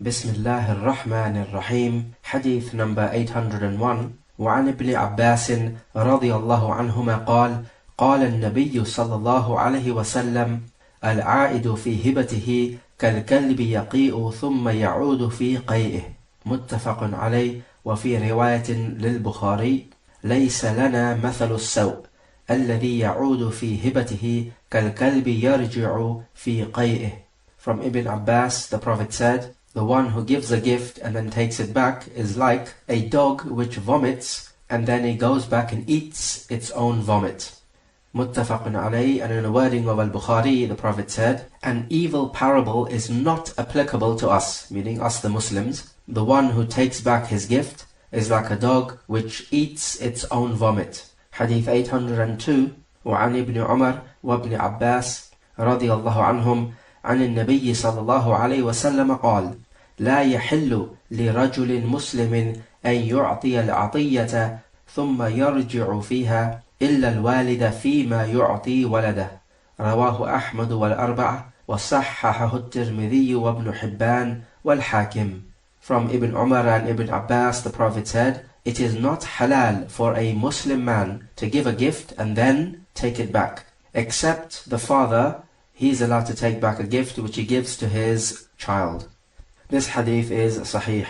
Bismillah ar-Rahman ar-Rahim. Hadith number 801. وعن ابن عباس رضي الله عنهما قال قال النبي صلى الله عليه وسلم العائد في هبته كالكلب يقيء ثم يعود في قيئه متفق عليه. وفي رواية للبخاري ليس لنا مثل السوء الذي يعود في هبته كالكلب يرجع في قيئه. From Ibn Abbas, the Prophet said, the one who gives a gift and then takes it back is like a dog which vomits and then it goes back and eats its own vomit. Muttafaqun alayh. And in the wording of Al-Bukhari, the Prophet said, an evil parable is not applicable to us, meaning us the Muslims. The one who takes back his gift is like a dog which eats its own vomit. Hadith 802. وعن ابن عمر وابن عباس رضي الله عنهم عن النبي صلى الله عليه وسلم قال لا يحل لرجل مسلم أن يعطي العطية ثم يرجع فيها إلا الوالد فيما يعطي ولده. رواه أحمد والأربعة وصححه الترمذي وابن حبان والحاكم. From Ibn Umar and Ibn Abbas, the Prophet said, it is not halal for a Muslim man to give a gift and then take it back, except the father. He is allowed to take back a gift which he gives to his child. This hadith is sahih.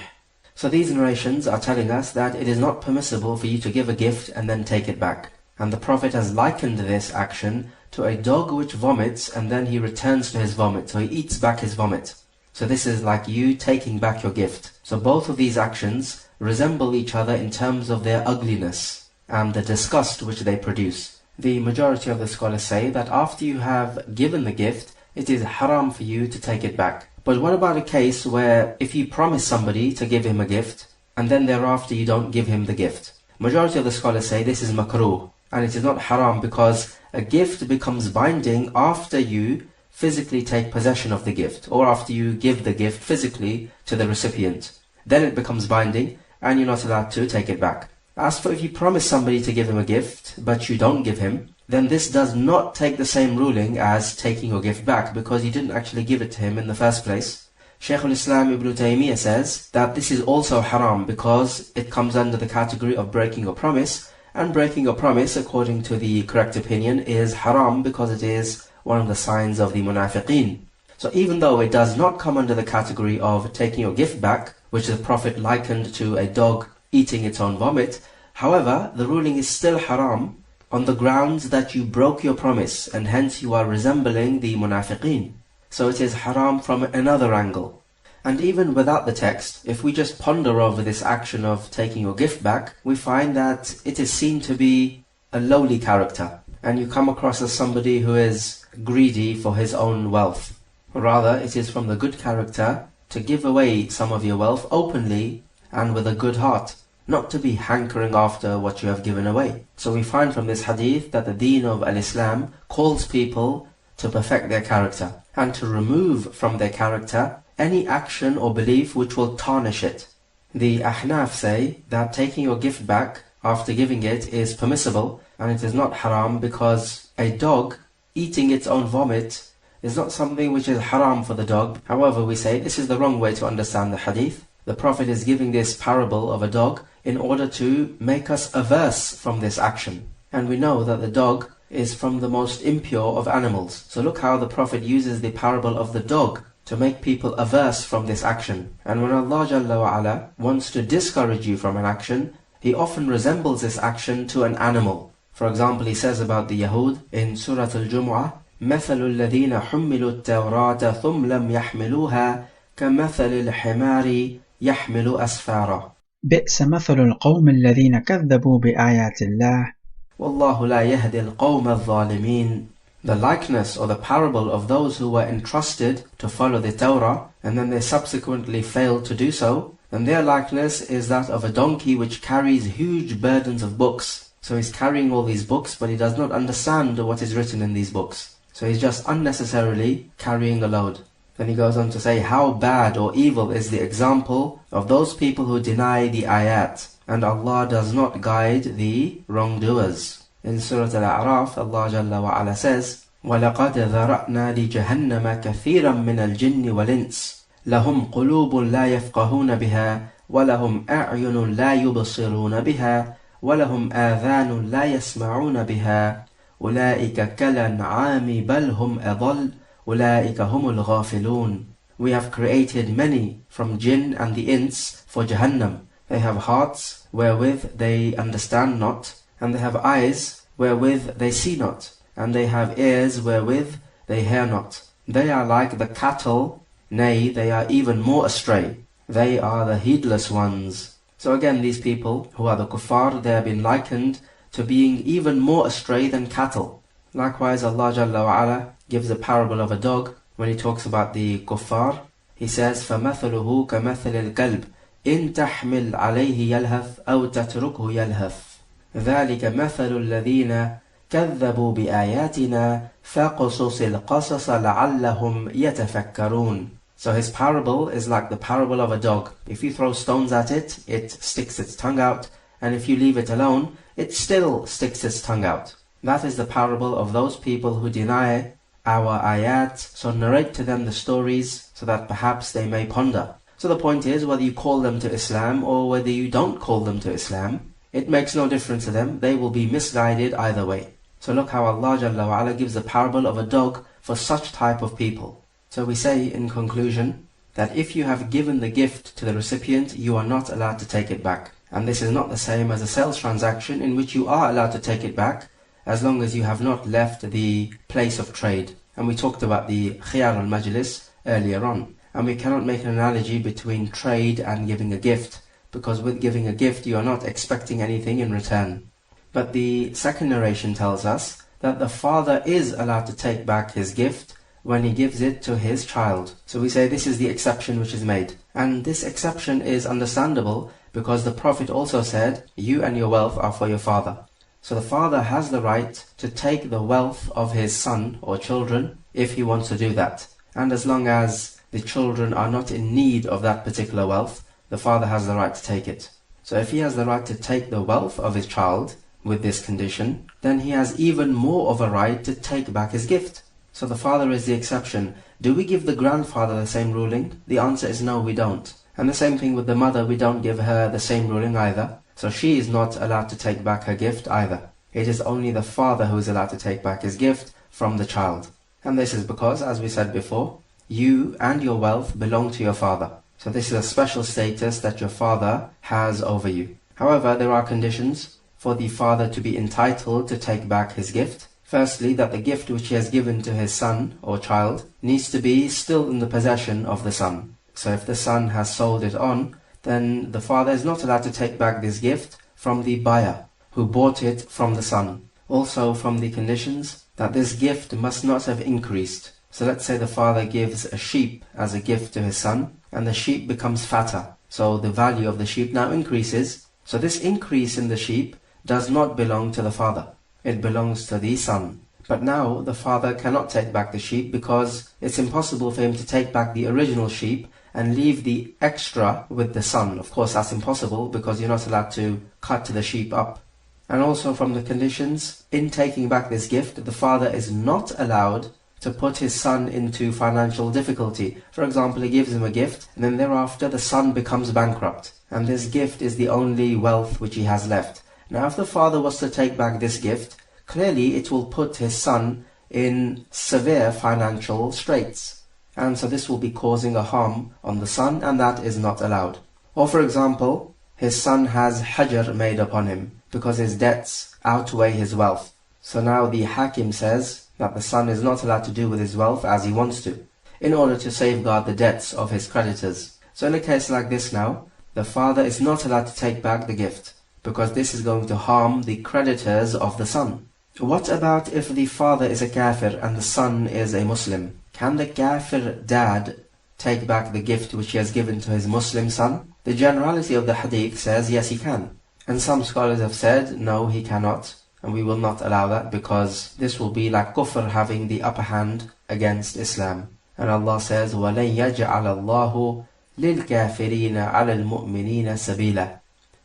So these narrations are telling us that it is not permissible for you to give a gift and then take it back. And the Prophet has likened this action to a dog which vomits and then he returns to his vomit. So he eats back his vomit. So this is like you taking back your gift. So both of these actions resemble each other in terms of their ugliness and the disgust which they produce. The majority of the scholars say that after you have given the gift, it is haram for you to take it back. But what about a case where if you promise somebody to give him a gift and then thereafter you don't give him the gift? Majority of the scholars say this is makruh and it is not haram because a gift becomes binding after you physically take possession of the gift or after you give the gift physically to the recipient. Then it becomes binding and you're not allowed to take it back. As for if you promise somebody to give him a gift, but you don't give him, then this does not take the same ruling as taking your gift back because you didn't actually give it to him in the first place. Shaykh al-Islam Ibn Taymiyyah says that this is also haram because it comes under the category of breaking a promise, and breaking a promise, according to the correct opinion, is haram because it is one of the signs of the munafiqeen. So even though it does not come under the category of taking your gift back, which the Prophet likened to a dog eating its own vomit, however, the ruling is still haram on the grounds that you broke your promise and hence you are resembling the munafiqeen. So it is haram from another angle. And even without the text, if we just ponder over this action of taking your gift back, we find that it is seen to be a lowly character, and you come across as somebody who is greedy for his own wealth. Rather, it is from the good character to give away some of your wealth openly and with a good heart, not to be hankering after what you have given away. So we find from this hadith that the deen of al-Islam calls people to perfect their character and to remove from their character any action or belief which will tarnish it. The Ahnaf say that taking your gift back after giving it is permissible and it is not haram because a dog eating its own vomit is not something which is haram for the dog. However, we say this is the wrong way to understand the hadith. The Prophet is giving this parable of a dog in order to make us averse from this action. And we know that the dog is from the most impure of animals. So look how the Prophet uses the parable of the dog to make people averse from this action. And when Allah Jalla wa Ala wants to discourage you from an action, He often resembles this action to an animal. For example, He says about the Yahud in Surah Al-Jumu'ah, مَثَلُ الَّذِينَ حُمِّلُوا التَّوْرَاةَ ثُمْ لَمْ يَحْمِلُوهَا كَمَثَلِ الْحِمَارِ يحمل أسفارا بئس مثل القوم الذين كذبوا بآيات الله والله لا يهدي القوم الظالمين. The likeness or the parable of those who were entrusted to follow the Torah and then they subsequently failed to do so, then their likeness is that of a donkey which carries huge burdens of books. So he's carrying all these books but he does not understand what is written in these books. So he's just unnecessarily carrying a load. Then he goes on to say, how bad or evil is the example of those people who deny the ayat, and Allah does not guide the wrongdoers. In Surah Al-A'raf, Allah Jalla wa Ala says, وَلَقَدْ ذَرَأْنَا لِجَهَنَّمَ كَثِيرًا مِنَ الْجِنِّ وَالْإِنسِ لهم قلوب لا يفقهون بها ولهم أعين لا يبصرون بها ولهم آذان لا يسمعون بها أولئك كالأنعام بل هم أضل أولئك هم الغافلون. We have created many from jinn and the ins for Jahannam. They have hearts wherewith they understand not, and they have eyes wherewith they see not, and they have ears wherewith they hear not. They are like the cattle, nay, they are even more astray. They are the heedless ones. So again, these people who are the kuffar, they have been likened to being even more astray than cattle. Likewise, Allah Jalla wa Ala gives a parable of a dog when He talks about the kuffar. He says, فَمَثَلُهُ كَمَثَلِ الْكَلْبِ إِن تَحْمِلْ عَلَيْهِ يَلْهَثْ أَوْ تَتْرُكْهُ يَلْهَثْ ذَلِكَ مَثَلُ الَّذِينَ كَذَّبُوا بِآيَاتِنَا فَقُصُصِ الْقَصَصَ لَعَلَّهُمْ يَتَفَكَّرُونَ. So his parable is like the parable of a dog. If you throw stones at it, it sticks its tongue out, and if you leave it alone, it still sticks its tongue out. That is the parable of those people who deny our ayat, so narrate to them the stories so that perhaps they may ponder. So the point is, whether you call them to Islam or whether you don't call them to Islam, it makes no difference to them. They will be misguided either way. So look how Allah Jalla wa Ala gives the parable of a dog for such type of people. So we say in conclusion that if you have given the gift to the recipient, you are not allowed to take it back. And this is not the same as a sales transaction in which you are allowed to take it back as long as you have not left the place of trade. And we talked about the khiyar al-majlis earlier on. And we cannot make an analogy between trade and giving a gift, because with giving a gift you are not expecting anything in return. But the second narration tells us that the father is allowed to take back his gift when he gives it to his child. So we say this is the exception which is made. And this exception is understandable because the Prophet also said, you and your wealth are for your father. So the father has the right to take the wealth of his son or children if he wants to do that. And as long as the children are not in need of that particular wealth, the father has the right to take it. So if he has the right to take the wealth of his child with this condition, then he has even more of a right to take back his gift. So the father is the exception. Do we give the grandfather the same ruling? The answer is no, we don't. And the same thing with the mother, we don't give her the same ruling either. So she is not allowed to take back her gift either. It is only the father who is allowed to take back his gift from the child. And this is because, as we said before, you and your wealth belong to your father. So this is a special status that your father has over you. However, there are conditions for the father to be entitled to take back his gift. Firstly, that the gift which he has given to his son or child needs to be still in the possession of the son. So if the son has sold it on, then the father is not allowed to take back this gift from the buyer who bought it from the son. Also from the conditions that this gift must not have increased. So let's say the father gives a sheep as a gift to his son, and the sheep becomes fatter. So the value of the sheep now increases. So this increase in the sheep does not belong to the father. It belongs to the son. But now the father cannot take back the sheep because it's impossible for him to take back the original sheep and leave the extra with the son. Of course that's impossible because you're not allowed to cut the sheep up. And also from the conditions, in taking back this gift, the father is not allowed to put his son into financial difficulty. For example, he gives him a gift, and then thereafter the son becomes bankrupt. And this gift is the only wealth which he has left. Now if the father was to take back this gift, clearly it will put his son in severe financial straits. And so this will be causing a harm on the son, and that is not allowed. Or for example, his son has hajr made upon him, because his debts outweigh his wealth. So now the hakim says that the son is not allowed to do with his wealth as he wants to, in order to safeguard the debts of his creditors. So in a case like this now, the father is not allowed to take back the gift, because this is going to harm the creditors of the son. What about if the father is a kafir and the son is a Muslim? Can the kafir dad take back the gift which he has given to his Muslim son? The generality of the hadith says yes, he can. And some scholars have said no, he cannot. And we will not allow that because this will be like kufr having the upper hand against Islam. And Allah says, وَلَنْ يَجْعَلَ اللَّهُ لِلْكَافِرِينَ عَلَى الْمُؤْمِنِينَ سَبِيلًا.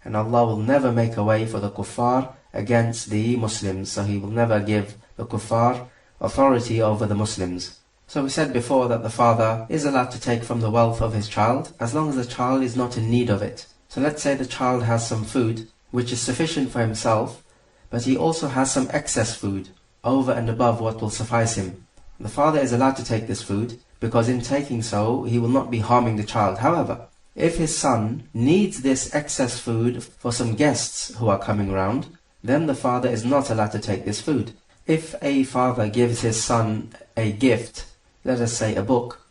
And Allah will never make a way for the kuffar against the Muslims. So He will never give the kuffar authority over the Muslims. So we said before that the father is allowed to take from the wealth of his child as long as the child is not in need of it. So let's say the child has some food which is sufficient for himself, but he also has some excess food over and above what will suffice him. The father is allowed to take this food because in taking so he will not be harming the child. However, if his son needs this excess food for some guests who are coming round, then the father is not allowed to take this food. If a father gives his son a gift, let us say a book,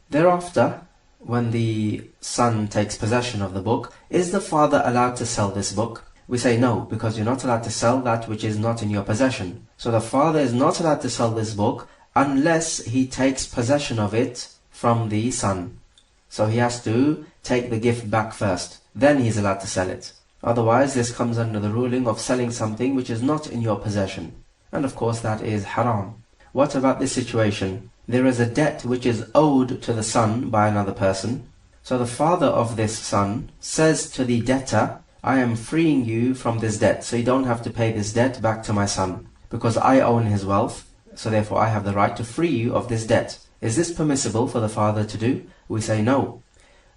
thereafter, when the son takes possession of the book, is the father allowed to sell this book? We say no, because you're not allowed to sell that which is not in your possession. So the father is not allowed to sell this book unless he takes possession of it from the son. So he has to take the gift back first, then he's allowed to sell it. Otherwise, this comes under the ruling of selling something which is not in your possession. And of course that is haram. What about this situation? There is a debt which is owed to the son by another person. So the father of this son says to the debtor, I am freeing you from this debt, so you don't have to pay this debt back to my son, because I own his wealth, so therefore I have the right to free you of this debt. Is this permissible for the father to do? We say no.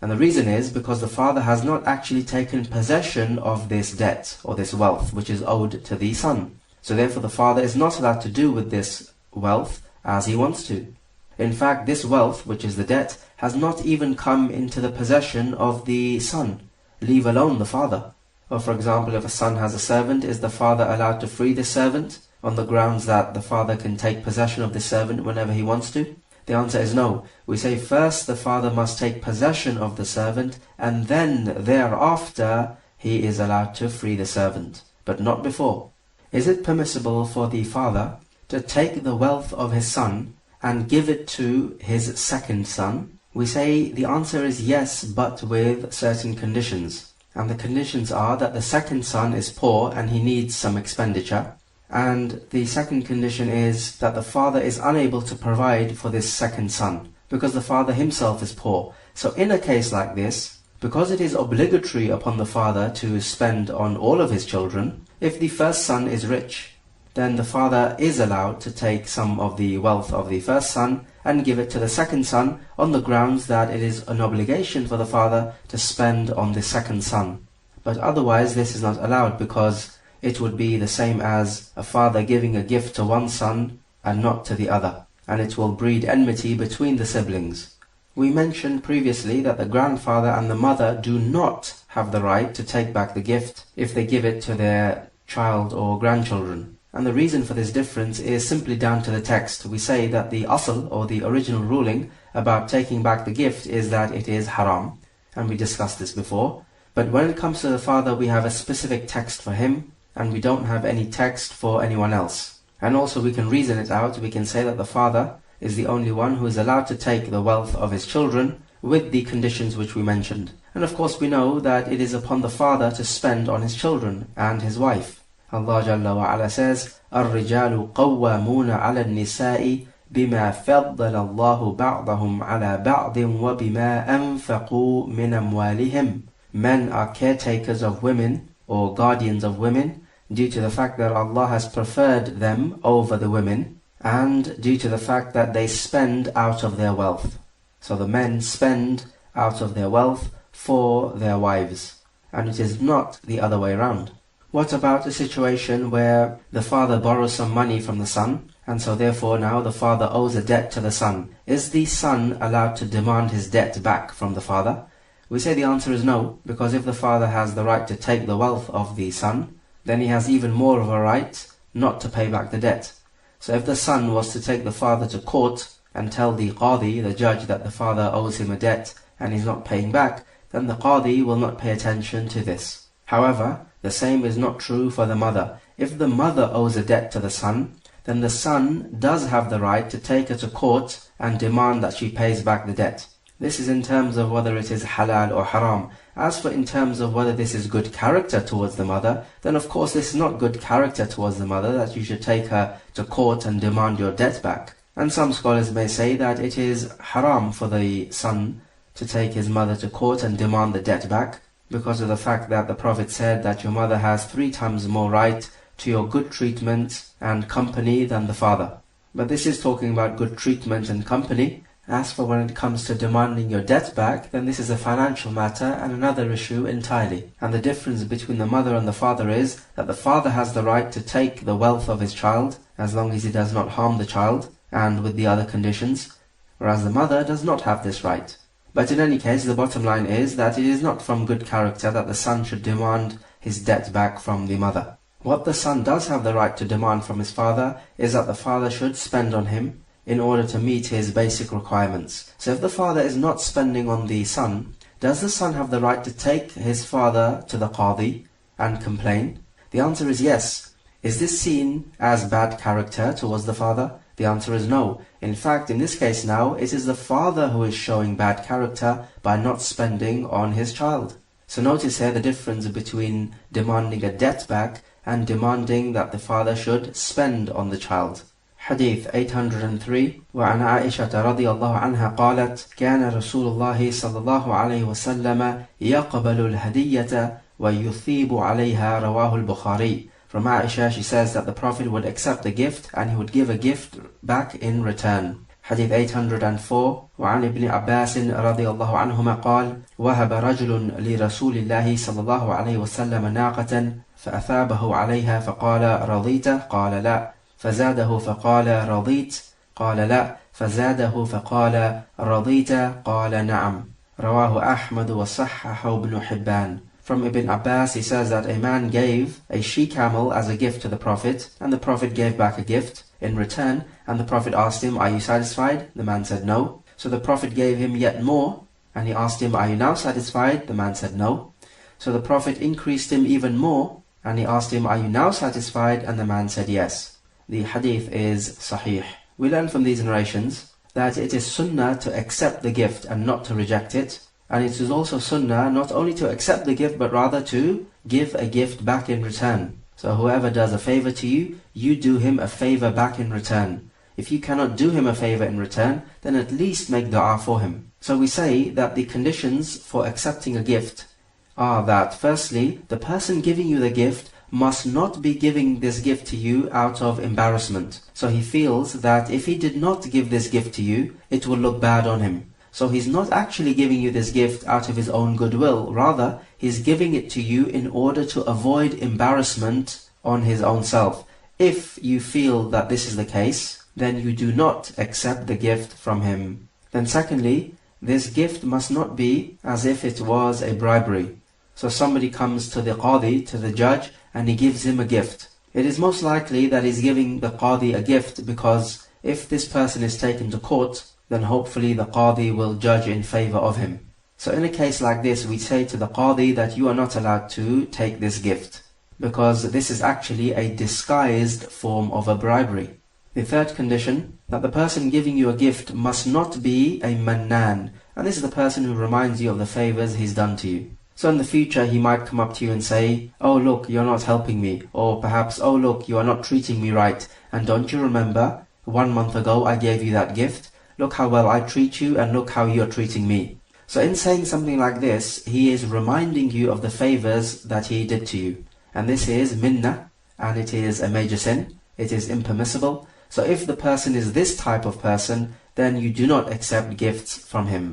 And the reason is because the father has not actually taken possession of this debt or this wealth which is owed to the son. So therefore the father is not allowed to do with this wealth as he wants to. In fact, this wealth, which is the debt, has not even come into the possession of the son, leave alone the father. Or for example, if a son has a servant, is the father allowed to free the servant on the grounds that the father can take possession of the servant whenever he wants to? The answer is no. We say first the father must take possession of the servant, and then thereafter he is allowed to free the servant, but not before. Is it permissible for the father to take the wealth of his son and give it to his second son? We say the answer is yes, but with certain conditions. And the conditions are that the second son is poor and he needs some expenditure. And the second condition is that the father is unable to provide for this second son, because the father himself is poor. So in a case like this, because it is obligatory upon the father to spend on all of his children, if the first son is rich, then the father is allowed to take some of the wealth of the first son and give it to the second son on the grounds that it is an obligation for the father to spend on the second son. But otherwise this is not allowed, because it would be the same as a father giving a gift to one son and not to the other, and it will breed enmity between the siblings. We mentioned previously that the grandfather and the mother do not have the right to take back the gift if they give it to their child or grandchildren. And the reason for this difference is simply down to the text. We say that the asl, or the original ruling about taking back the gift, is that it is haram, and we discussed this before. But when it comes to the father, we have a specific text for him, and we don't have any text for anyone else. And also we can reason it out. We can say that the father is the only one who is allowed to take the wealth of his children with the conditions which we mentioned. And of course we know that it is upon the father to spend on his children and his wife. Allah Jalla wa Ala says, الرجال قوامون على النساء بما فضل الله بعضهم على بعض وبما أنفقوا من أموالهم. Men are caretakers of women, or guardians of women, due to the fact that Allah has preferred them over the women, and due to the fact that they spend out of their wealth. So the men spend out of their wealth for their wives, and it is not the other way around. What about a situation where the father borrows some money from the son, and so therefore now the father owes a debt to the son? Is the son allowed to demand his debt back from the father? We say the answer is no, because if the father has the right to take the wealth of the son, then he has even more of a right not to pay back the debt. So if the son was to take the father to court and tell the qadi, the judge, that the father owes him a debt and he's not paying back, then the qadi will not pay attention to this. However, the same is not true for the mother. If the mother owes a debt to the son, then the son does have the right to take her to court and demand that she pays back the debt. This is in terms of whether it is halal or haram. As for in terms of whether this is good character towards the mother, then of course this is not good character towards the mother, that you should take her to court and demand your debt back. And some scholars may say that it is haram for the son to take his mother to court and demand the debt back, because of the fact that the Prophet said that your mother has 3 times more right to your good treatment and company than the father. But this is talking about good treatment and company. As for when it comes to demanding your debt back, then this is a financial matter and another issue entirely. And the difference between the mother and the father is that the father has the right to take the wealth of his child, as long as he does not harm the child, and with the other conditions, whereas the mother does not have this right. But in any case, the bottom line is that it is not from good character that the son should demand his debt back from the mother. What the son does have the right to demand from his father is that the father should spend on him in order to meet his basic requirements. So if the father is not spending on the son, does the son have the right to take his father to the qadi and complain? The answer is yes. Is this seen as bad character towards the father? The answer is no. In fact, in this case now, it is the father who is showing bad character by not spending on his child. So notice here the difference between demanding a debt back and demanding that the father should spend on the child. Hadith 803 وعن عائشة رضي الله عنها قالت كان رسول الله صلى الله عليه وسلم يقبل الهدية ويثيب عليها رواه البخاري. From Aisha, she says that the Prophet would accept the gift and he would give a gift back in return. Hadith 804 وعن ابن عباس رضي الله عنهما قال وهب رجل لرسول الله صلى الله عليه وسلم ناقة فأثابه عليها فقال رضيت؟ قال لا. فزاده فقال رضيت؟ قال لا. فزاده فقال رضيت؟ قال نعم. رواه أحمد وصححه ابن حبان. From Ibn Abbas, he says that a man gave a she-camel as a gift to the Prophet, and the Prophet gave back a gift in return, and the Prophet asked him, "Are you satisfied?" The man said no. So the Prophet gave him yet more, and he asked him, "Are you now satisfied?" The man said no. So the Prophet increased him even more, and he asked him, "Are you now satisfied?" And the man said yes. The hadith is sahih. We learn from these narrations that it is sunnah to accept the gift and not to reject it. And it is also sunnah not only to accept the gift, but rather to give a gift back in return. So whoever does a favor to you, you do him a favor back in return. If you cannot do him a favor in return, then at least make dua for him. So we say that the conditions for accepting a gift are that, firstly, the person giving you the gift must not be giving this gift to you out of embarrassment. So he feels that if he did not give this gift to you, it will look bad on him. So he's not actually giving you this gift out of his own goodwill. Rather, he's giving it to you in order to avoid embarrassment on his own self. If you feel that this is the case, then you do not accept the gift from him. Then secondly, this gift must not be as if it was a bribery. So somebody comes to the qadi, to the judge, and he gives him a gift. It is most likely that he's giving the qadi a gift because if this person is taken to court, then hopefully the qadi will judge in favor of him. So in a case like this, we say to the qadi that you are not allowed to take this gift, because this is actually a disguised form of a bribery. The third condition, that the person giving you a gift must not be a mannan, and this is the person who reminds you of the favors he's done to you. So in the future he might come up to you and say, "Oh look, you're not helping me," or perhaps, "Oh look, you are not treating me right, and don't you remember 1 month ago I gave you that gift? Look how well I treat you and look how you're treating me." So in saying something like this, he is reminding you of the favors that he did to you. And this is minna, and it is a major sin. It is impermissible. So if the person is this type of person, then you do not accept gifts from him.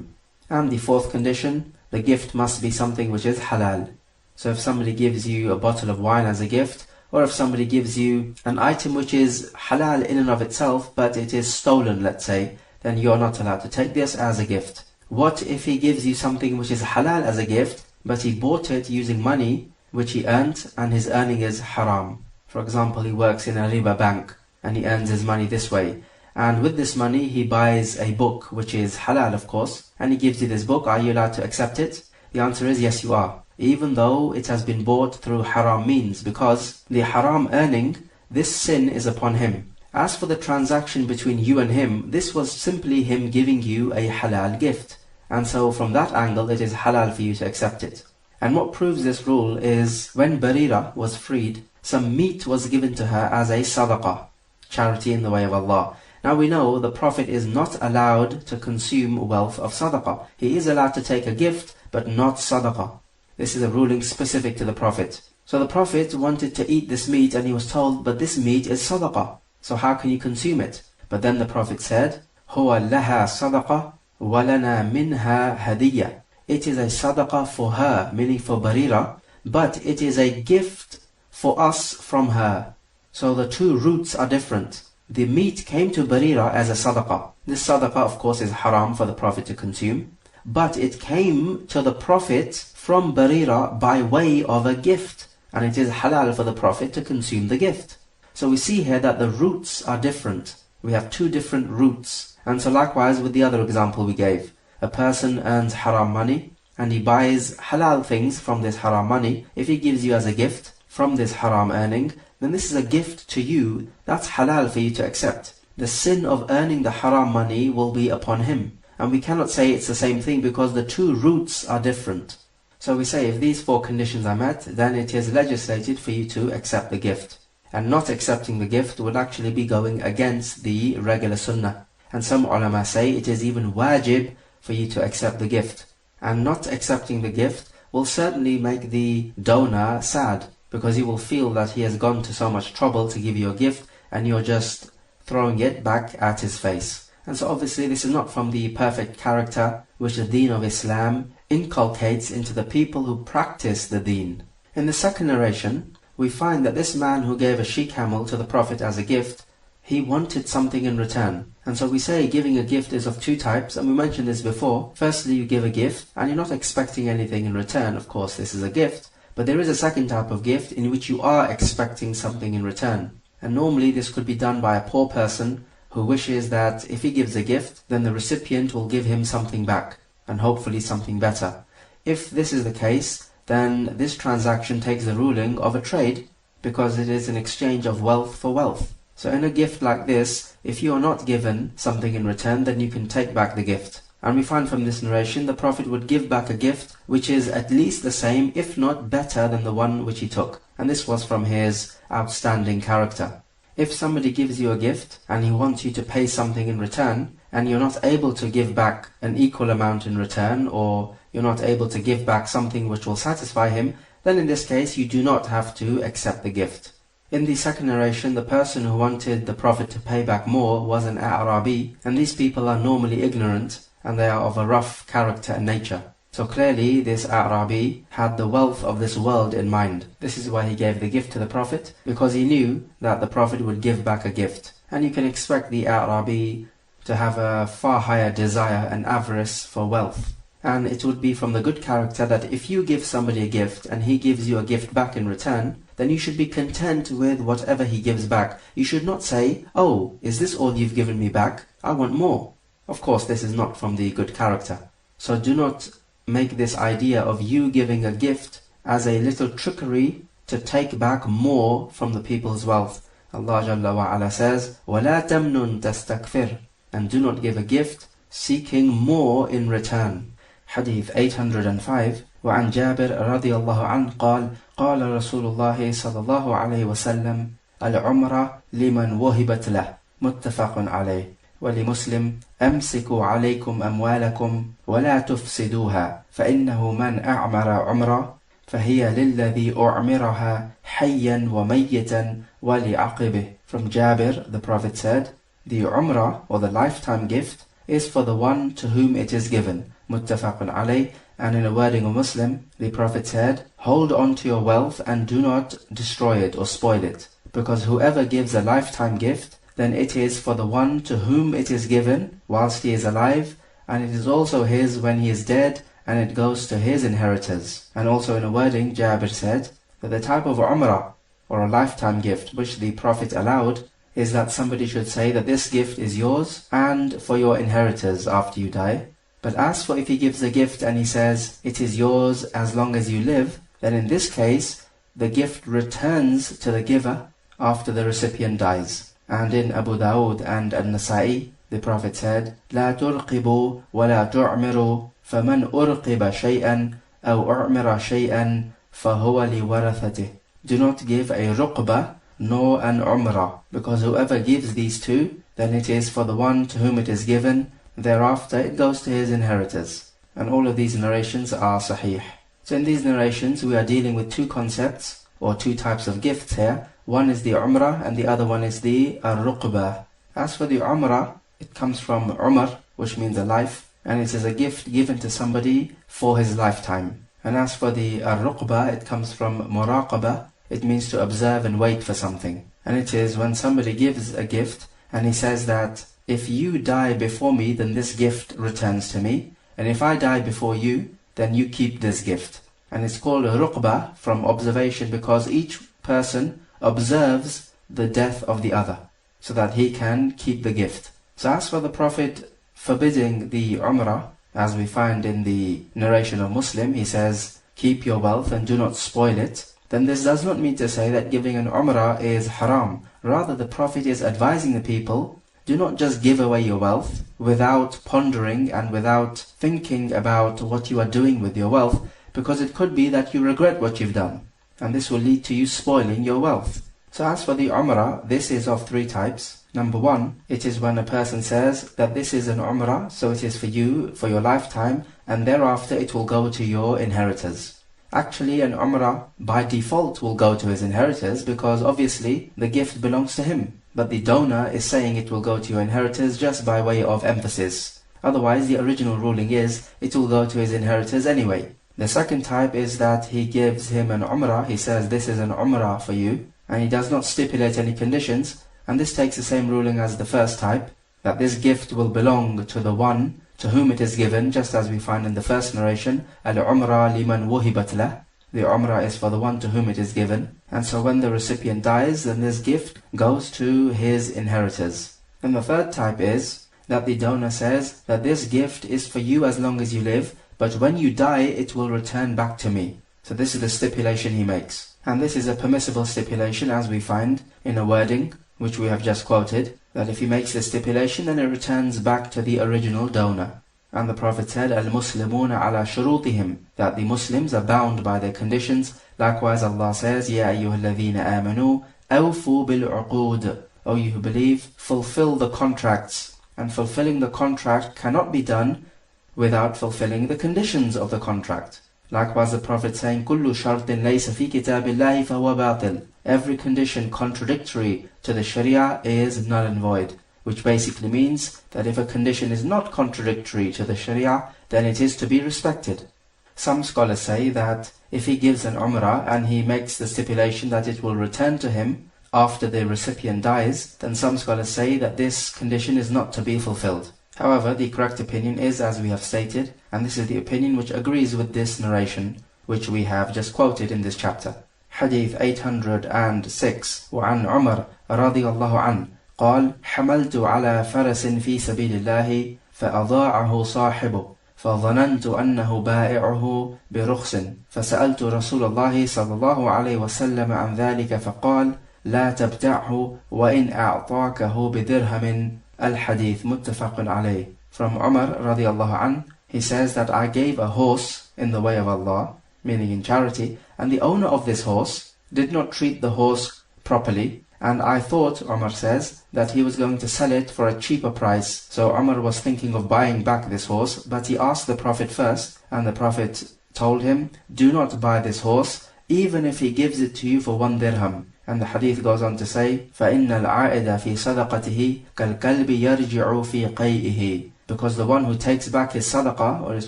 And the fourth condition, the gift must be something which is halal. So if somebody gives you a bottle of wine as a gift, or if somebody gives you an item which is halal in and of itself, but it is stolen, let's say, then you are not allowed to take this as a gift. What if he gives you something which is halal as a gift, but he bought it using money which he earned, and his earning is haram? For example, he works in a riba bank, and he earns his money this way. And with this money, he buys a book, which is halal, of course, and he gives you this book. Are you allowed to accept it? The answer is yes, you are. Even though it has been bought through haram means, because the haram earning, this sin is upon him. As for the transaction between you and him, this was simply him giving you a halal gift. And so from that angle, it is halal for you to accept it. And what proves this rule is when Barira was freed, some meat was given to her as a sadaqah, charity in the way of Allah. Now we know the Prophet is not allowed to consume wealth of sadaqah. He is allowed to take a gift, but not sadaqah. This is a ruling specific to the Prophet. So the Prophet wanted to eat this meat and he was told, but this meat is sadaqah. So how can you consume it? But then the Prophet said, هُوَ لَهَا صَدَقَةٌ وَلَنَا مِنْهَا هَدِيَّةٌ. It is a sadaqah for her, meaning for Barira, but it is a gift for us from her. So the two roots are different. The meat came to Barira as a sadaqah. This sadaqah, of course, is haram for the Prophet to consume, but it came to the Prophet from Barira by way of a gift, and it is halal for the Prophet to consume the gift. So we see here that the roots are different. We have two different roots. And so likewise with the other example we gave. A person earns haram money and he buys halal things from this haram money. If he gives you as a gift from this haram earning, then this is a gift to you that's halal for you to accept. The sin of earning the haram money will be upon him. And we cannot say it's the same thing because the two roots are different. So we say if these four conditions are met, then it is legislated for you to accept the gift. And not accepting the gift would actually be going against the regular sunnah. And some ulama say it is even wajib for you to accept the gift. And not accepting the gift will certainly make the donor sad, because he will feel that he has gone to so much trouble to give you a gift and you're just throwing it back at his face. And so obviously this is not from the perfect character which the deen of Islam inculcates into the people who practice the deen. In the second narration, we find that this man who gave a she-camel to the Prophet as a gift, he wanted something in return. And so we say giving a gift is of two types, and we mentioned this before. Firstly, you give a gift, and you're not expecting anything in return. Of course, this is a gift. But there is a second type of gift in which you are expecting something in return. And normally this could be done by a poor person who wishes that if he gives a gift, then the recipient will give him something back, and hopefully something better. If this is the case, then this transaction takes the ruling of a trade, because it is an exchange of wealth for wealth. So in a gift like this, if you are not given something in return, then you can take back the gift. And we find from this narration, the Prophet would give back a gift which is at least the same, if not better than the one which he took. And this was from his outstanding character. If somebody gives you a gift and he wants you to pay something in return, and you're not able to give back an equal amount in return, or you're not able to give back something which will satisfy him, then in this case you do not have to accept the gift. In the second narration, the person who wanted the Prophet to pay back more was an Arabi, and these people are normally ignorant and they are of a rough character and nature. So clearly this Arabi had the wealth of this world in mind. This is why he gave the gift to the Prophet, because he knew that the Prophet would give back a gift. And you can expect the Arabi to have a far higher desire and avarice for wealth. And it would be from the good character that if you give somebody a gift and he gives you a gift back in return, then you should be content with whatever he gives back. You should not say, "Oh, is this all you've given me back? I want more." Of course, this is not from the good character. So do not make this idea of you giving a gift as a little trickery to take back more from the people's wealth. Allah Jalla wa Ala says, وَلَا تَمْنُن تَسْتَكْفِرْ, and do not give a gift seeking more in return. Hadith 805. وعن جابر رضي الله عنه قال قال رسول الله صلى الله عليه وسلم العمرة لمن وهبت له متفق عليه. ولمسلم أمسكوا عليكم أموالكم ولا تفسدوها فإنه من أعمر عمرة فهي للذي أعمرها حيا وميتا ولعقبه. From Jaabir, the Prophet said, the umrah, or the lifetime gift, is for the one to whom it is given. Muttafaqun alayh. And in a wording of Muslim, the Prophet said, hold on to your wealth and do not destroy it or spoil it, because whoever gives a lifetime gift, then it is for the one to whom it is given whilst he is alive, and it is also his when he is dead, and it goes to his inheritors. And also in a wording, Jaabir said that the type of umrah, or a lifetime gift, which the Prophet allowed, is that somebody should say that this gift is yours and for your inheritors after you die. But as for if he gives a gift and he says, it is yours as long as you live, then in this case, the gift returns to the giver after the recipient dies. And in Abu Dawood and An-Nasa'i, the Prophet said, لا ترقبوا ولا تعمروا فمن أرقب شيئا أو أعمر شيئا فهو لورثته. Do not give a ruqbah nor an umrah, because whoever gives these two, then it is for the one to whom it is given. Thereafter it goes to his inheritors. And all of these narrations are sahih. So in these narrations we are dealing with two concepts, or two types of gifts here. One is the umrah and the other one is the ruqbah. As for the umrah, it comes from umar, which means a life, and it is a gift given to somebody for his lifetime. And as for the ruqbah, it comes from muraqabah. It means to observe and wait for something. And it is when somebody gives a gift and he says that if you die before me, then this gift returns to me. And if I die before you, then you keep this gift. And it's called a ruqbah from observation because each person observes the death of the other so that he can keep the gift. So as for the Prophet forbidding the umrah, as we find in the narration of Muslim, he says, keep your wealth and do not spoil it. Then this does not mean to say that giving an umrah is haram. Rather, the Prophet is advising the people, do not just give away your wealth without pondering and without thinking about what you are doing with your wealth, because it could be that you regret what you've done, and this will lead to you spoiling your wealth. So as for the umrah, this is of three types. Number one, it is when a person says that this is an umrah, so it is for you, for your lifetime, and thereafter it will go to your inheritors. Actually, an umrah by default will go to his inheritors because obviously the gift belongs to him. But the donor is saying it will go to your inheritors just by way of emphasis. Otherwise, the original ruling is it will go to his inheritors anyway. The second type is that he gives him an umrah, he says this is an umrah for you, and he does not stipulate any conditions, and this takes the same ruling as the first type, that this gift will belong to the one to whom it is given, just as we find in the first narration, al-umrah liman wuhibat lah. The umrah is for the one to whom it is given, and so when the recipient dies, then this gift goes to his inheritors. And the third type is that the donor says that this gift is for you as long as you live, but when you die, it will return back to me. So this is the stipulation he makes. And this is a permissible stipulation, as we find in a wording which we have just quoted, that if he makes the stipulation, then it returns back to the original donor. And the Prophet said, Al-Muslimuna ala shurutihim, that the Muslims are bound by their conditions. Likewise, Allah says, Ya ayyuhalladhina amanu, awfu bil-uqud. O you who believe, fulfill the contracts. And fulfilling the contract cannot be done without fulfilling the conditions of the contract. Likewise, the Prophet saying, Kullu shartin laysa fi kitabillahi fahuwa batil. Every condition contradictory to the Sharia is null and void. Which basically means that if a condition is not contradictory to the Sharia, then it is to be respected. Some scholars say that if he gives an umrah and he makes the stipulation that it will return to him after the recipient dies, then some scholars say that this condition is not to be fulfilled. However, the correct opinion is as we have stated, and this is the opinion which agrees with this narration, which we have just quoted in this chapter. Hadith 806, وعن عمر رضي الله عنه قال حملت على فرس في سبيل الله فأضاعه صاحبه فظننت أنه بائعه برخص فسألت رسول الله صلى الله عليه وسلم عن ذلك فقال لا تبتعه وإن أعطاكه بدرهم. Al-Hadith muttafaqun alayh. From Umar radiallahu anhu, he says that I gave a horse in the way of Allah, meaning in charity, and the owner of this horse did not treat the horse properly, and I thought, Umar says, that he was going to sell it for a cheaper price. So Umar was thinking of buying back this horse, but he asked the Prophet first, and the Prophet told him, do not buy this horse, even if he gives it to you for 1 dirham. And the hadith goes on to say, فَإِنَّ الْعَائِدَ فِي صَدَقَتِهِ كَالْكَلْبِ يَرْجِعُ فِي قَيْئِهِ. Because the one who takes back his sadaqah or his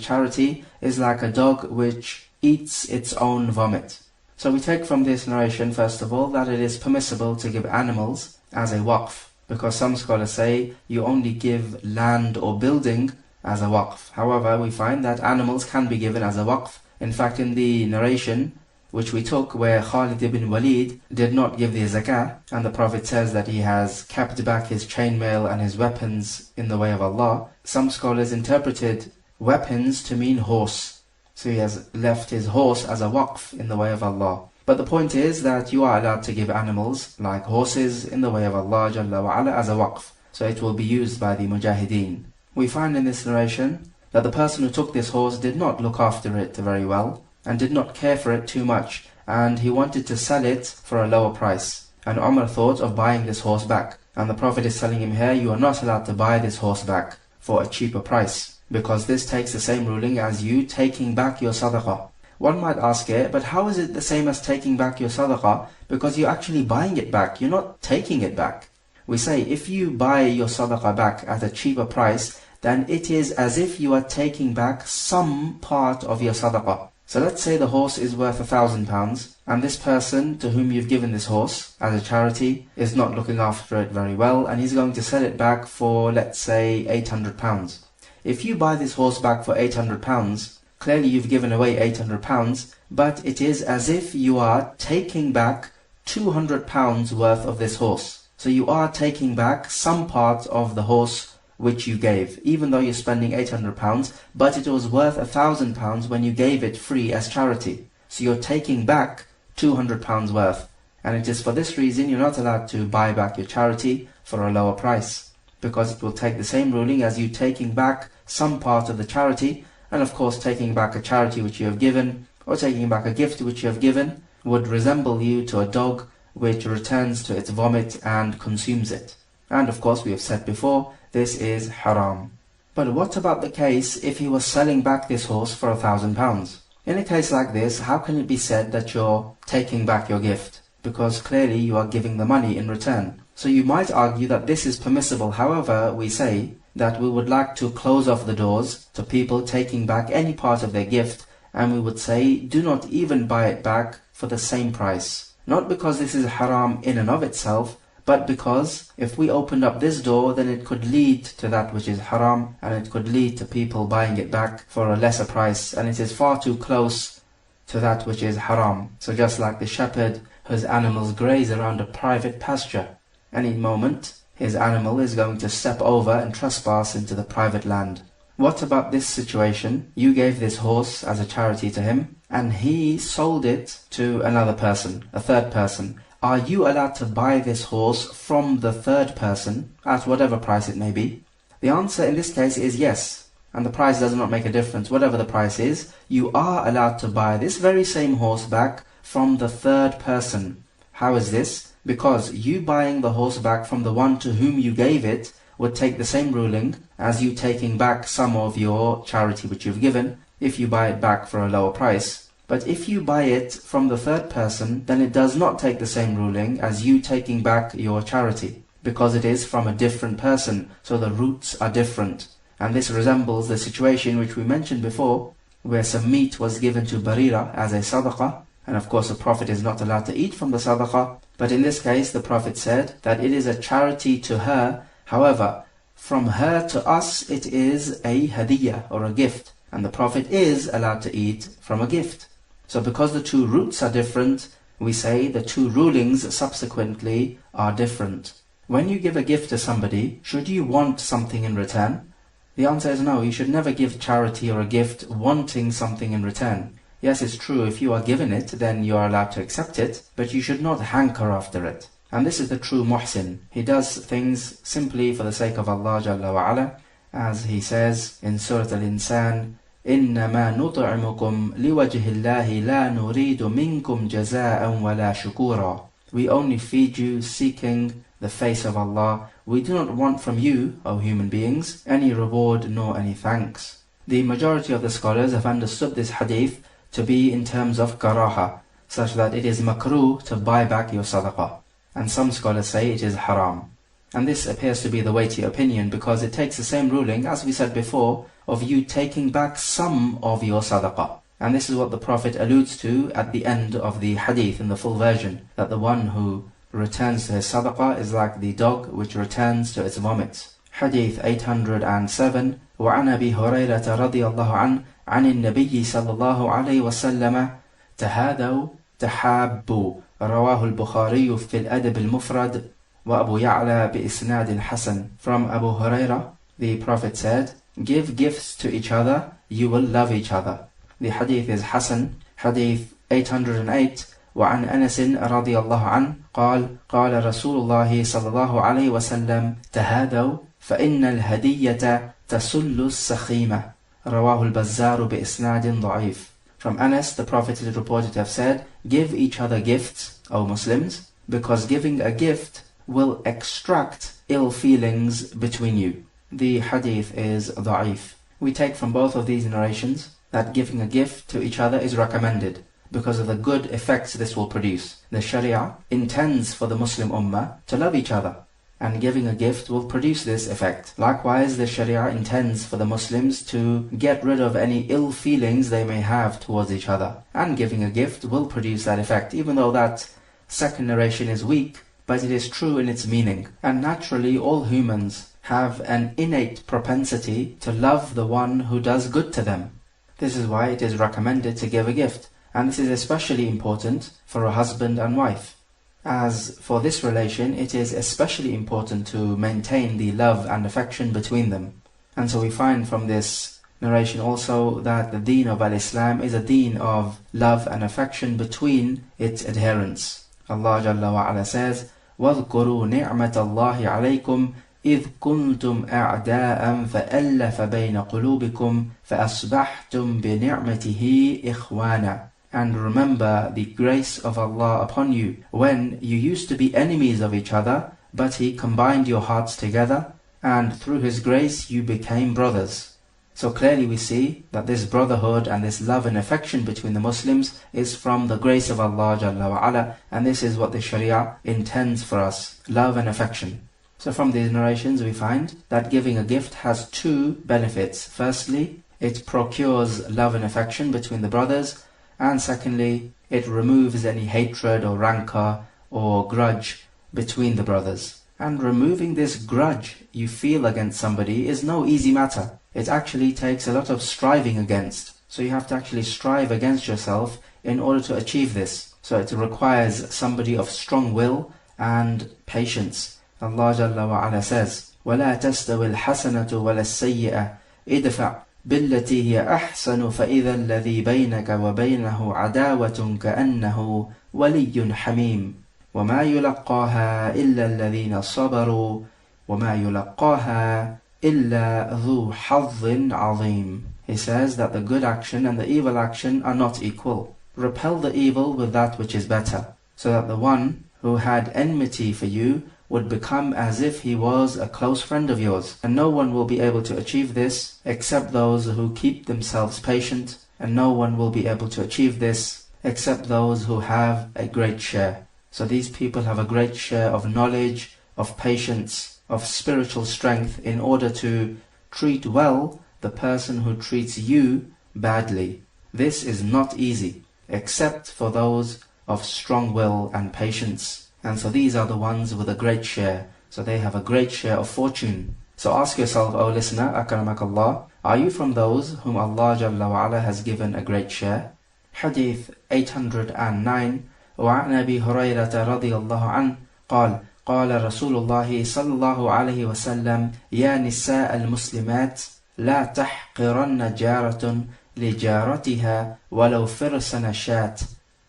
charity is like a dog which eats its own vomit. So we take from this narration, first of all, that it is permissible to give animals as a waqf. Because some scholars say you only give land or building as a waqf. However, we find that animals can be given as a waqf. In fact, in the narration which we took where Khalid ibn Walid did not give the zakah, and the Prophet says that he has kept back his chainmail and his weapons in the way of Allah, some scholars interpreted weapons to mean horse. So he has left his horse as a waqf in the way of Allah. But the point is that you are allowed to give animals like horses in the way of Allah Jalla wa Ala as a waqf. So it will be used by the mujahideen. We find in this narration that the person who took this horse did not look after it very well, and did not care for it too much, and he wanted to sell it for a lower price. And Umar thought of buying this horse back. And the Prophet is telling him here, you are not allowed to buy this horse back for a cheaper price, because this takes the same ruling as you taking back your sadaqah. One might ask here, but how is it the same as taking back your sadaqah? Because you're actually buying it back, you're not taking it back. We say if you buy your sadaqah back at a cheaper price, then it is as if you are taking back some part of your sadaqah. So let's say the horse is worth £1,000, and this person to whom you've given this horse as a charity is not looking after it very well, and he's going to sell it back for, let's say, £800. If you buy this horse back for £800, clearly you've given away £800, but it is as if you are taking back £200 worth of this horse. So you are taking back some part of the horse which you gave, even though you're spending £800, but it was worth £1,000 when you gave it free as charity. So you're taking back £200 worth. And it is for this reason you're not allowed to buy back your charity for a lower price, because it will take the same ruling as you taking back some part of the charity. And of course, taking back a charity which you have given, or taking back a gift which you have given, would resemble you to a dog which returns to its vomit and consumes it. And of course, we have said before, this is haram. But what about the case if he was selling back this horse for £1,000? In a case like this, how can it be said that you're taking back your gift? Because clearly you are giving the money in return. So you might argue that this is permissible. However, we say that we would like to close off the doors to people taking back any part of their gift, and we would say, do not even buy it back for the same price. Not because this is haram in and of itself, but because if we opened up this door, then it could lead to that which is haram, and it could lead to people buying it back for a lesser price, and it is far too close to that which is haram. So just like the shepherd whose animals graze around a private pasture, any moment his animal is going to step over and trespass into the private land. What about this situation? You gave this horse as a charity to him, and he sold it to another person, a third person. Are you allowed to buy this horse from the third person at whatever price it may be? The answer in this case is yes, and the price does not make a difference. Whatever the price is, you are allowed to buy this very same horse back from the third person. How is this? Because you buying the horse back from the one to whom you gave it would take the same ruling as you taking back some of your charity which you've given, if you buy it back for a lower price. But if you buy it from the third person, then it does not take the same ruling as you taking back your charity, because it is from a different person, so the roots are different. And this resembles the situation which we mentioned before, where some meat was given to Barira as a sadaqah, and of course the Prophet is not allowed to eat from the sadaqah, but in this case the Prophet said that it is a charity to her. However, from her to us it is a hadiyah, or a gift, and the Prophet is allowed to eat from a gift. So because the two roots are different, we say the two rulings subsequently are different. When you give a gift to somebody, should you want something in return? The answer is no. You should never give charity or a gift wanting something in return. Yes, it's true, if you are given it, then you are allowed to accept it, but you should not hanker after it. And this is the true muhsin. He does things simply for the sake of Allah Jalla wa Ala, as he says in Surah Al-Insan, إِنَّمَا نُطْعِمُكُمْ لِوَجْهِ اللَّهِ لَا نُرِيدُ مِنْكُمْ جَزَاءً وَلَا شُكُورًا. We only feed you seeking the face of Allah. We do not want from you, O human beings, any reward nor any thanks. The majority of the scholars have understood this hadith to be in terms of karaha, such that it is makruh to buy back your sadaqah. And some scholars say it is haram. And this appears to be the weighty opinion, because it takes the same ruling, as we said before, of you taking back some of your sadaqah. And this is what the Prophet alludes to at the end of the hadith in the full version, that the one who returns to his sadaqah is like the dog which returns to its vomit. Hadith 807. وعن أبي هريرة رضي الله عنه عن النبي صلى الله عليه وسلم تهادوا تحابوا رواه البخاري في الأدب المفرد وأبو يعلى بإسناد حسن. From Abu Hurairah, the Prophet said, give gifts to each other, you will love each other. The hadith is Hasan. Hadith 808. وعن أنس رضي الله عنه قال قال رسول الله صلى الله عليه وسلم تهادوا فإن الهدية تسل السخيمة رواه البزار بإسناد ضعيف. From Anas, the Prophet is reported to have said, give each other gifts, O Muslims, because giving a gift will extract ill feelings between you. The hadith is da'if. We take from both of these narrations that giving a gift to each other is recommended because of the good effects this will produce. The Sharia intends for the Muslim Ummah to love each other. and giving a gift will produce this effect. Likewise, the Sharia intends for the Muslims to get rid of any ill feelings they may have towards each other, and giving a gift will produce that effect, even though that second narration is weak, but it is true in its meaning. And naturally, all humans have an innate propensity to love the one who does good to them. This is why it is recommended to give a gift, and this is especially important for a husband and wife. As for this relation, it is especially important to maintain the love and affection between them. And so we find from this narration also that the deen of Al-Islam is a deen of love and affection between its adherents. Allah Jalla wa Ala says, وَاذْكُرُوا نِعْمَةَ اللَّهِ عَلَيْكُمْ إِذْ كُنْتُمْ أَعْدَاءً فَأَلَّفَ بَيْنَ قُلُوبِكُمْ فَأَصْبَحْتُمْ بِنِعْمَتِهِ إِخْوَانًا. And remember the grace of Allah upon you, when you used to be enemies of each other, but He combined your hearts together, and through His grace you became brothers. So clearly we see that this brotherhood and this love and affection between the Muslims is from the grace of Allah Jalla wa Ala, and this is what the Sharia intends for us, love and affection. So from these narrations we find that giving a gift has two benefits. Firstly, it procures love and affection between the brothers, and secondly, it removes any hatred or rancor or grudge between the brothers. And removing this grudge you feel against somebody is no easy matter. It actually takes a lot of striving against. So you have to actually strive against yourself in order to achieve this. So it requires somebody of strong will and patience. Allah Jalla wa Ala says, وَلَا تَسْتَوِي الْحَسَنَةُ وَلَا السَّيِّئَةُ إِدْفَعْ بِالَّتِي هِيَ أَحْسَنُ فَإِذَا الَّذِي بَيْنَكَ وَبَيْنَهُ عَدَاوَةٌ كَأَنَّهُ وَلِيٌّ حَمِيمٌ وَمَا يُلَقَّاهَا إِلَّا الَّذِينَ صَبَرُوا وَمَا يُلَقَّاهَا إِلَّا ذُو حَظٍّ عَظِيمٍ. He says that the good action and the evil action are not equal. Repel the evil with that which is better, so that the one who had enmity for you would become as if he was a close friend of yours. And no one will be able to achieve this except those who keep themselves patient, and no one will be able to achieve this except those who have a great share. So these people have a great share of knowledge, of patience, of spiritual strength in order to treat well the person who treats you badly. This is not easy, except for those of strong will and patience. And so these are the ones with a great share. So they have a great share of fortune. So ask yourself, O listener, akramakallah, are you from those whom Allah Jalla wa Ala has given a great share? Hadith 809. وعن أبي هريرة رضي الله عنه قال قال رسول الله صلى الله عليه وسلم يا نساء المسلمات لا تحقرن جارة لجارتها ولو فرسن شاة.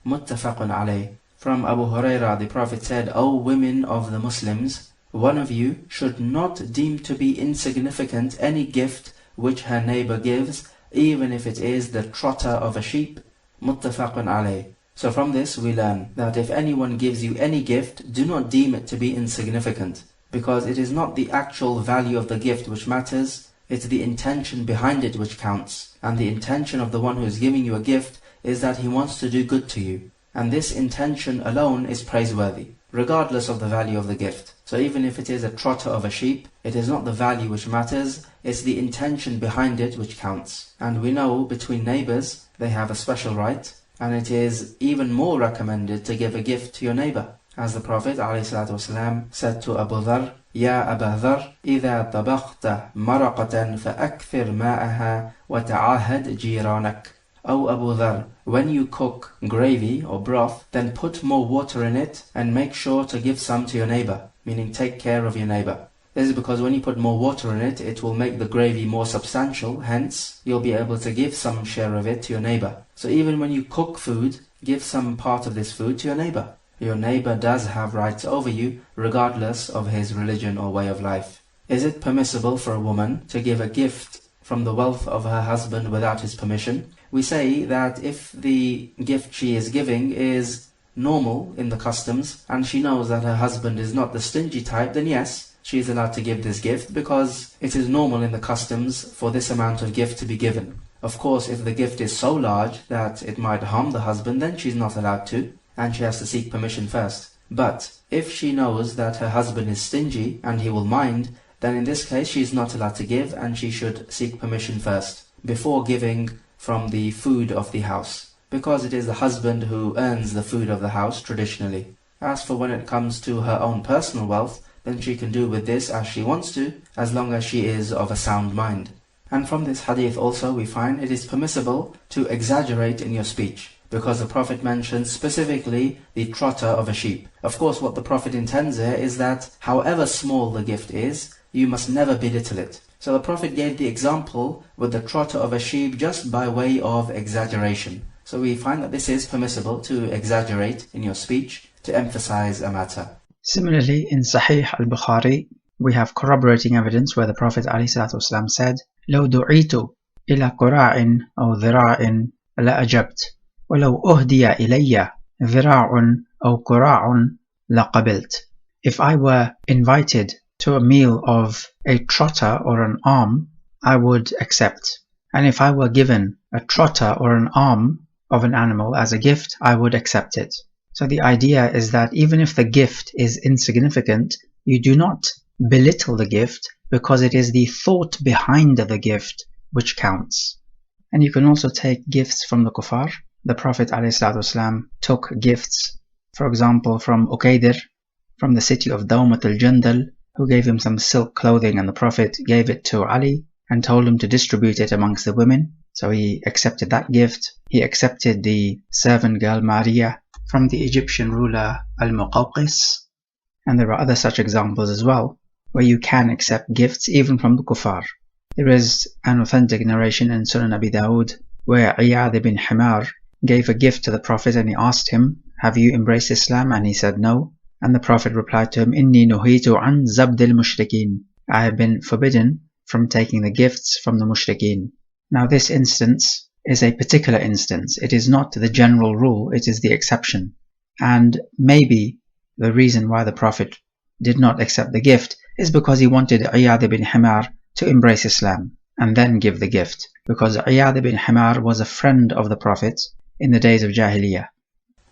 متفق عليه. From Abu Hurairah, the Prophet said, O women of the Muslims, one of you should not deem to be insignificant any gift which her neighbor gives, even if it is the trotter of a sheep. Muttafaqun alayh. So from this we learn that if anyone gives you any gift, do not deem it to be insignificant, because it is not the actual value of the gift which matters, it's the intention behind it which counts. And the intention of the one who is giving you a gift is that he wants to do good to you. And this intention alone is praiseworthy, regardless of the value of the gift. So even if it is a trotter of a sheep, it is not the value which matters, it's the intention behind it which counts. And we know between neighbors, they have a special right, and it is even more recommended to give a gift to your neighbor. As the Prophet ﷺ said to Abu Dharr, يا أبا ذر إذا طبخت مرقة فأكثر ماءها وتعاهد جيرانك. O Abu Dharr, when you cook gravy or broth, then put more water in it and make sure to give some to your neighbor, meaning take care of your neighbor. This is because when you put more water in it, it will make the gravy more substantial, hence you'll be able to give some share of it to your neighbor. So even when you cook food, give some part of this food to your neighbor. Your neighbor does have rights over you, regardless of his religion or way of life. Is it permissible for a woman to give a gift from the wealth of her husband without his permission? We say that if the gift she is giving is normal in the customs, and she knows that her husband is not the stingy type, then yes, she is allowed to give this gift, because it is normal in the customs for this amount of gift to be given. Of course, if the gift is so large that it might harm the husband, then she's not allowed to, and she has to seek permission first. But if she knows that her husband is stingy and he will mind, then in this case she is not allowed to give, and she should seek permission first before giving from the food of the house, because it is the husband who earns the food of the house traditionally. As for when it comes to her own personal wealth, then she can do with this as she wants to, as long as she is of a sound mind. And from this hadith also we find it is permissible to exaggerate in your speech, because the Prophet mentions specifically the trotter of a sheep. Of course, what the Prophet intends here is that however small the gift is, you must never belittle it. So the Prophet gave the example with the trotter of a sheep just by way of exaggeration. So we find that this is permissible to exaggerate in your speech to emphasize a matter. Similarly, in Sahih al-Bukhari, we have corroborating evidence where the Prophet ﷺ said, لو دعيت إلى قراع أو ذراع لأجبت ولو أهدي إلي ذراع أو قراع لقبلت. If I were invited to a meal of a trotter or an arm, I would accept. And if I were given a trotter or an arm of an animal as a gift, I would accept it. So the idea is that even if the gift is insignificant, you do not belittle the gift, because it is the thought behind the gift which counts. And you can also take gifts from the kuffar. The Prophet ﷺ took gifts, for example, from Uqaydir, from the city of Dawmat al-Jandal, who gave him some silk clothing, and the Prophet gave it to Ali and told him to distribute it amongst the women. So he accepted that gift. He accepted the servant girl Aariya from the Egyptian ruler Al-Muqawqis. And there are other such examples as well, where you can accept gifts even from the kuffar. There is an authentic narration in Sunan Abi Dawud where Iyad ibn Himar gave a gift to the Prophet, and he asked him, have you embraced Islam? And he said no. And the Prophet replied to him, Inni nuhitu an zabdil mushrikeen. I have been forbidden from taking the gifts from the mushrikeen. Now this instance is a particular instance. It is not the general rule, it is the exception. And maybe the reason why the Prophet did not accept the gift is because he wanted Iyad ibn Himar to embrace Islam and then give the gift, because Iyad ibn Himar was a friend of the Prophet in the days of Jahiliyyah.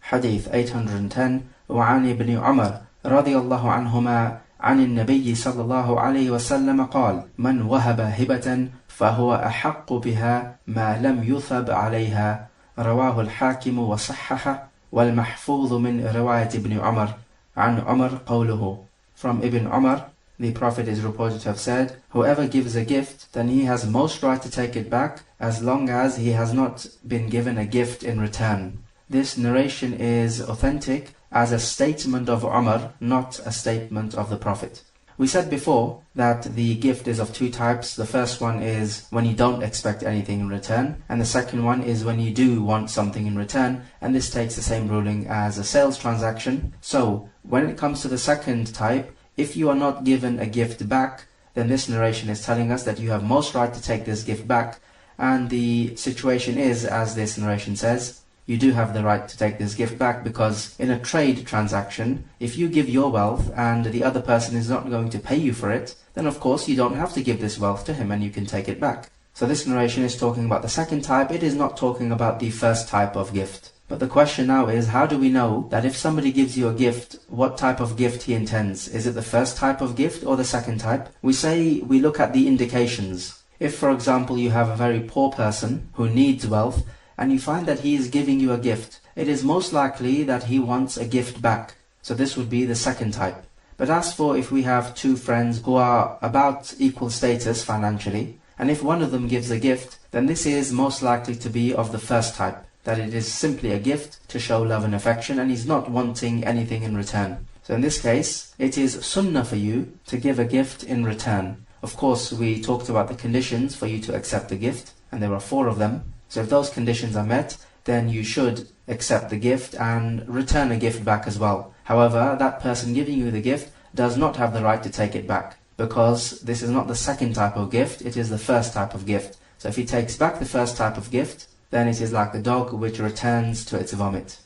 Hadith 810 وعن ابن عمر رضي الله عنهما عن النبي صلى الله عليه وسلم قال من وهب هبة فهو أحق بها ما لم يثب عليها رواه الحاكم وصححه والمحفوظ من رواية ابن عمر عن عمر قوله. From Ibn Umar, the Prophet is reported to have said, whoever gives a gift, then he has most right to take it back, as long as he has not been given a gift in return. This narration is authentic as a statement of Umar, not a statement of the Prophet. We said before that the gift is of two types. The first one is when you don't expect anything in return, and the second one is when you do want something in return, and this takes the same ruling as a sales transaction. So when it comes to the second type, if you are not given a gift back, then this narration is telling us that you have most right to take this gift back, and the situation is, as this narration says, you do have the right to take this gift back, because in a trade transaction, if you give your wealth and the other person is not going to pay you for it, then of course you don't have to give this wealth to him and you can take it back. So this narration is talking about the second type, it is not talking about the first type of gift. But the question now is, how do we know that if somebody gives you a gift, what type of gift he intends? Is it the first type of gift or the second type? We say we look at the indications. If, for example, you have a very poor person who needs wealth, and you find that he is giving you a gift, it is most likely that he wants a gift back. So this would be the second type. But as for if we have two friends who are about equal status financially, and if one of them gives a gift, then this is most likely to be of the first type, that it is simply a gift to show love and affection, and he's not wanting anything in return. So in this case, it is sunnah for you to give a gift in return. Of course, we talked about the conditions for you to accept the gift, and there are 4 of them. So if those conditions are met, then you should accept the gift and return a gift back as well. However, that person giving you the gift does not have the right to take it back, because this is not the second type of gift, it is the first type of gift. So if he takes back the first type of gift, then it is like the dog which returns to its vomit.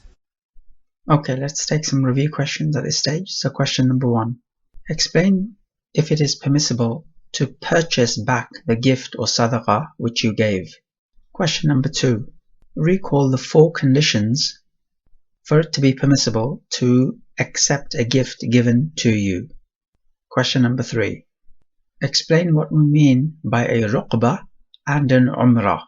Okay, let's take some review questions at this stage. So question number 1. Explain if it is permissible to purchase back the gift or sadaqah which you gave. Question number 2. Recall the 4 conditions for it to be permissible to accept a gift given to you? Question number 3. Explain what we mean by a ruqbah and an umrah.